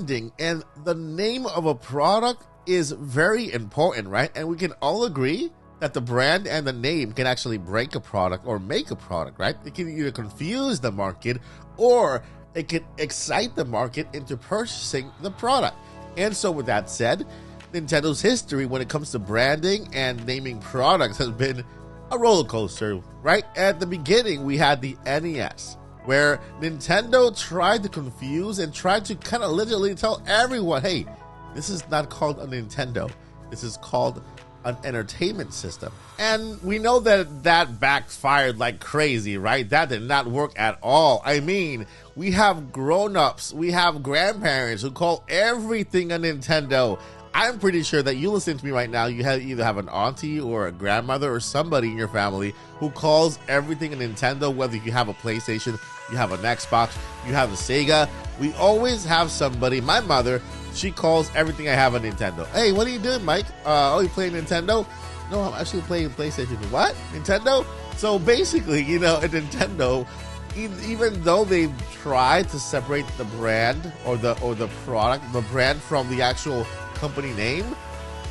branding and the name of a product is very important, right? And we can all agree that the brand and the name can actually break a product or make a product, right? It can either confuse the market or it can excite the market into purchasing the product. And so with that said, Nintendo's history when it comes to branding and naming products has been a roller coaster, right? At the beginning, we had the NES, where Nintendo tried to confuse and tried to kind of literally tell everyone, hey, this is not called a Nintendo. This is called an entertainment system. And we know that that backfired like crazy, right? That did not work at all. I mean, we have grown-ups, we have grandparents who call everything a Nintendo. I'm pretty sure that you listen to me right now, you either have an auntie or a grandmother or somebody in your family who calls everything a Nintendo, whether you have a PlayStation, you have an Xbox, you have a Sega. We always have somebody, my mother, she calls everything I have a Nintendo. Hey, what are you doing, Mike? Oh, you playing Nintendo? No, I'm actually playing PlayStation. What? Nintendo? So basically, you know, a Nintendo, even though they've tried to separate the brand or the product, the brand from the actual company name,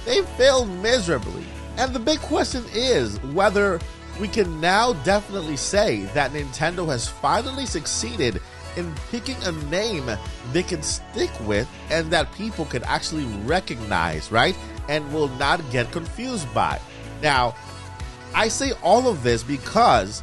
they failed miserably. And the big question is whether we can now definitely say that Nintendo has finally succeeded in picking a name they can stick with and that people can actually recognize, right? And will not get confused by. Now, I say all of this because,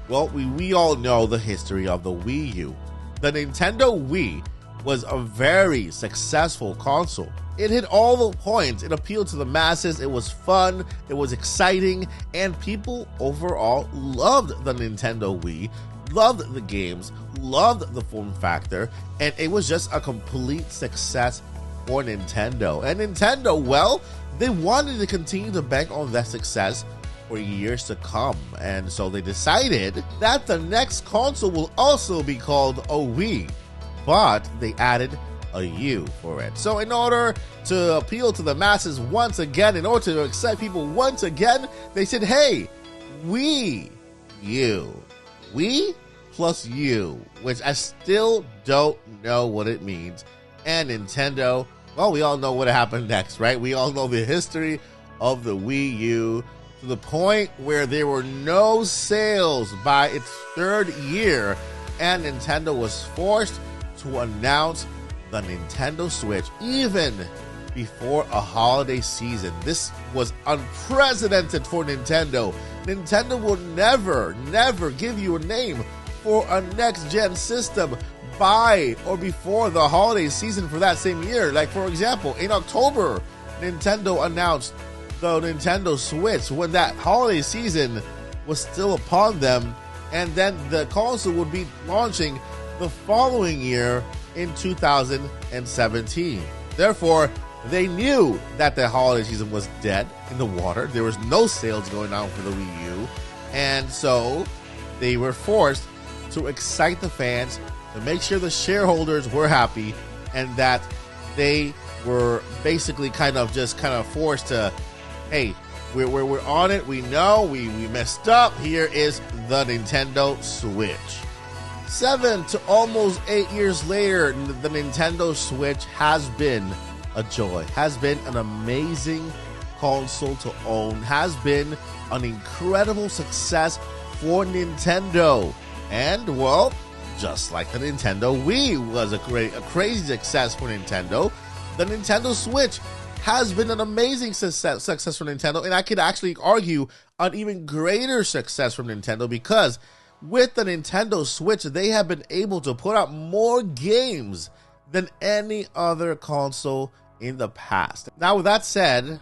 well, we all know the history of the Wii U. The Nintendo Wii was a very successful console. It hit all the points. It appealed to the masses. It was fun. It was exciting. And people overall loved the Nintendo Wii, loved the games, loved the form factor, and it was just a complete success for Nintendo. And Nintendo, well, they wanted to continue to bank on that success for years to come. And so they decided that the next console will also be called a Wii, but they added a U for it. So in order to appeal to the masses once again, in order to excite people once again, they said, hey, Wii U. Wii plus U, which I still don't know what it means. And Nintendo, well, we all know what happened next, right? We all know the history of the Wii U, to the point where there were no sales by its third year, and Nintendo was forced to announce the Nintendo Switch even before a holiday season. This was unprecedented for Nintendo. Nintendo will never give you a name for a next-gen system by or before the holiday season for that same year. Like, for example, in October, Nintendo announced the Nintendo Switch when that holiday season was still upon them, and then the console would be launching the following year in 2017. Therefore, they knew that the holiday season was dead in the water. There was no sales going on for the Wii U, and so they were forced to excite the fans, to make sure the shareholders were happy, and that they were basically kind of forced to, hey, we're on it, we know, we messed up, here is the Nintendo Switch. 7 to almost 8 years later, the Nintendo Switch has been a joy, has been an amazing console to own, has been an incredible success for Nintendo. And, well, just like the Nintendo Wii was a crazy success for Nintendo, the Nintendo Switch has been an amazing success for Nintendo, and I could actually argue an even greater success from Nintendo, because with the Nintendo Switch, they have been able to put out more games than any other console in the past. Now, with that said,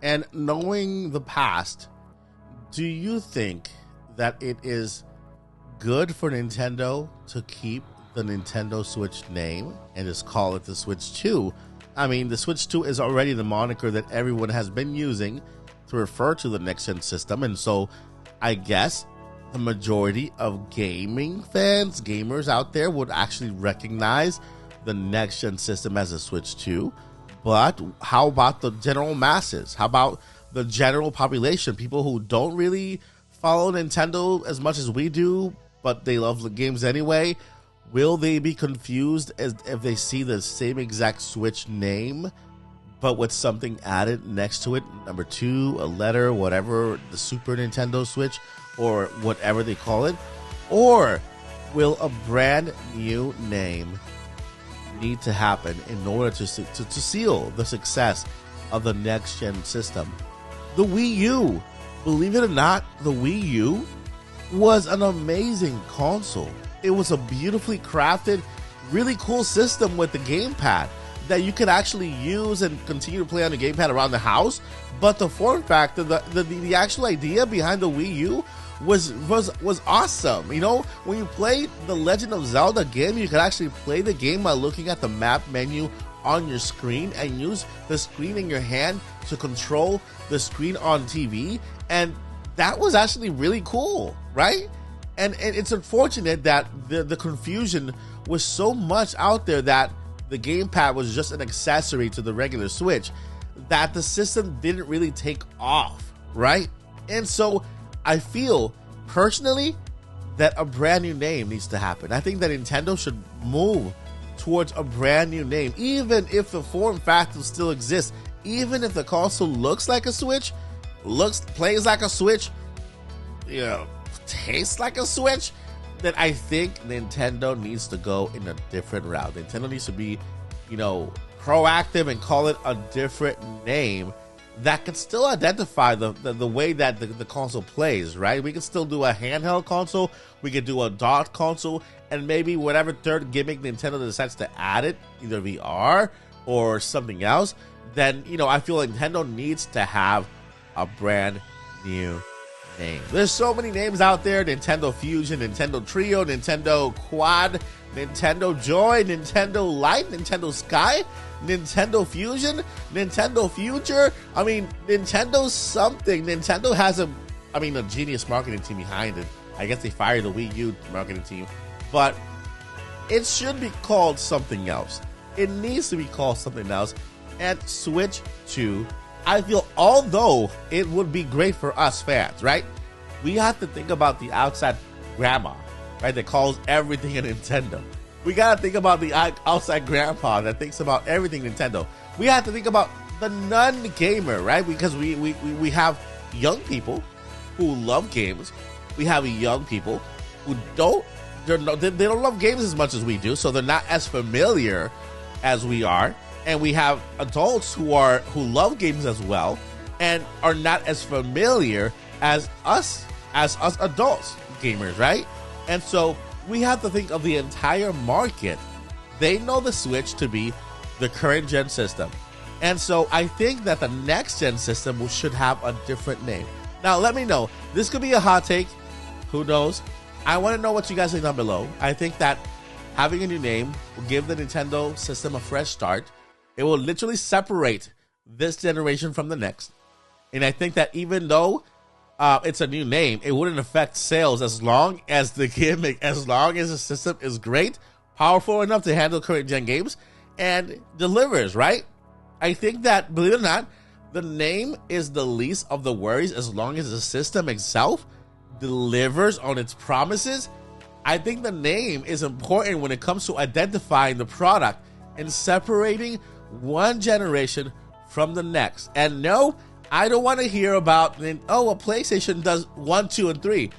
and knowing the past, do you think that it is good for Nintendo to keep the Nintendo Switch name and just call it the Switch 2? I mean, the Switch 2 is already the moniker that everyone has been using to refer to the next-gen system, and so I guess the majority of gaming fans, gamers out there, would actually recognize the next-gen system as a Switch 2. But how about the general masses? How about the general population? People who don't really follow Nintendo as much as we do, but they love the games anyway. Will they be confused as if they see the same exact Switch name, but with something added next to it, number 2, a letter, whatever, the Super Nintendo Switch, or whatever they call it? Or will a brand new name need to happen in order to seal the success of the next-gen system? The Wii U. Believe it or not, the Wii U was an amazing console. It was a beautifully crafted, really cool system with the gamepad that you could actually use and continue to play on the gamepad around the house. But the form factor, the actual idea behind the Wii U was awesome. You know, when you play the Legend of Zelda game, you could actually play the game by looking at the map menu on your screen and use the screen in your hand to control the screen on TV, and that was actually really cool, right? And it's unfortunate that the confusion was so much out there that the gamepad was just an accessory to the regular Switch, that the system didn't really take off, right? And so I feel personally that a brand new name needs to happen. I think that Nintendo should move towards a brand new name, even if the form factor still exists, even if the console looks like a Switch, plays like a Switch, you know, tastes like a Switch, then I think Nintendo needs to go in a different route. Nintendo needs to be, you know, proactive and call it a different name that can still identify the way that the console plays, right? We can still do a handheld console, we could do a dock console, and maybe whatever third gimmick Nintendo decides to add it, either VR or something else, then, you know, I feel like Nintendo needs to have a brand new name. There's so many names out there: Nintendo Fusion, Nintendo Trio, Nintendo Quad, Nintendo Joy, Nintendo Light, Nintendo Sky, Nintendo Fusion, Nintendo Future. I mean, Nintendo something. Nintendo has a genius marketing team behind it. I guess they fired the Wii U marketing team, but it should be called something else. It needs to be called something else. And Switch 2, I feel, although it would be great for us fans, right? We have to think about the outside grandma, right, that calls everything a Nintendo. We got to think about the outside grandpa that thinks about everything Nintendo. We have to think about the non-gamer, right? Because we have young people who love games. We have young people who don't love games as much as we do, so they're not as familiar as we are. And we have adults who love games as well and are not as familiar as us adults gamers, right? And so we have to think of the entire market. They know the Switch to be the current gen system. And so I think that the next gen system should have a different name. Now, let me know. This could be a hot take. Who knows? I want to know what you guys think down below. I think that having a new name will give the Nintendo system a fresh start. It will literally separate this generation from the next. And I think that even though it's a new name, it wouldn't affect sales as long as the gimmick, as long as the system is great, powerful enough to handle current gen games, and delivers, right? I think that, believe it or not, the name is the least of the worries as long as the system itself delivers on its promises. I think the name is important when it comes to identifying the product and separating one generation from the next. And no, I don't want to hear about, oh, PlayStation does 1, 2, and 3.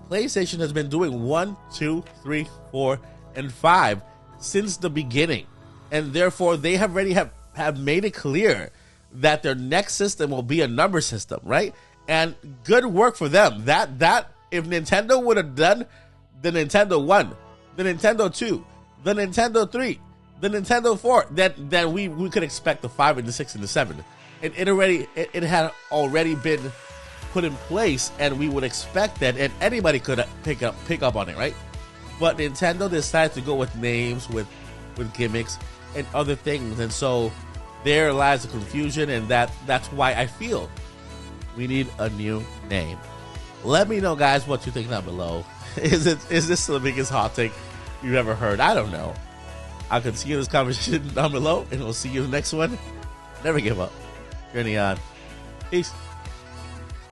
PlayStation has been doing 1, 2, 3, 4, and 5 since the beginning. And therefore, they have already have made it clear that their next system will be a number system, right? And good work for them. That if Nintendo would have done the Nintendo 1, the Nintendo 2, the Nintendo 3, the Nintendo 4, then we could expect the 5 and the 6 and the 7. It had already been put in place, and we would expect that, and anybody could pick up on it, right? But Nintendo decided to go with names, with gimmicks, and other things, and so there lies the confusion, and that's why I feel we need a new name. Let me know, guys, what you think down below. Is this the biggest hot take you've ever heard? I don't know. I'll continue this conversation down below, and we'll see you in the next one. Never give up. Journey on. Peace.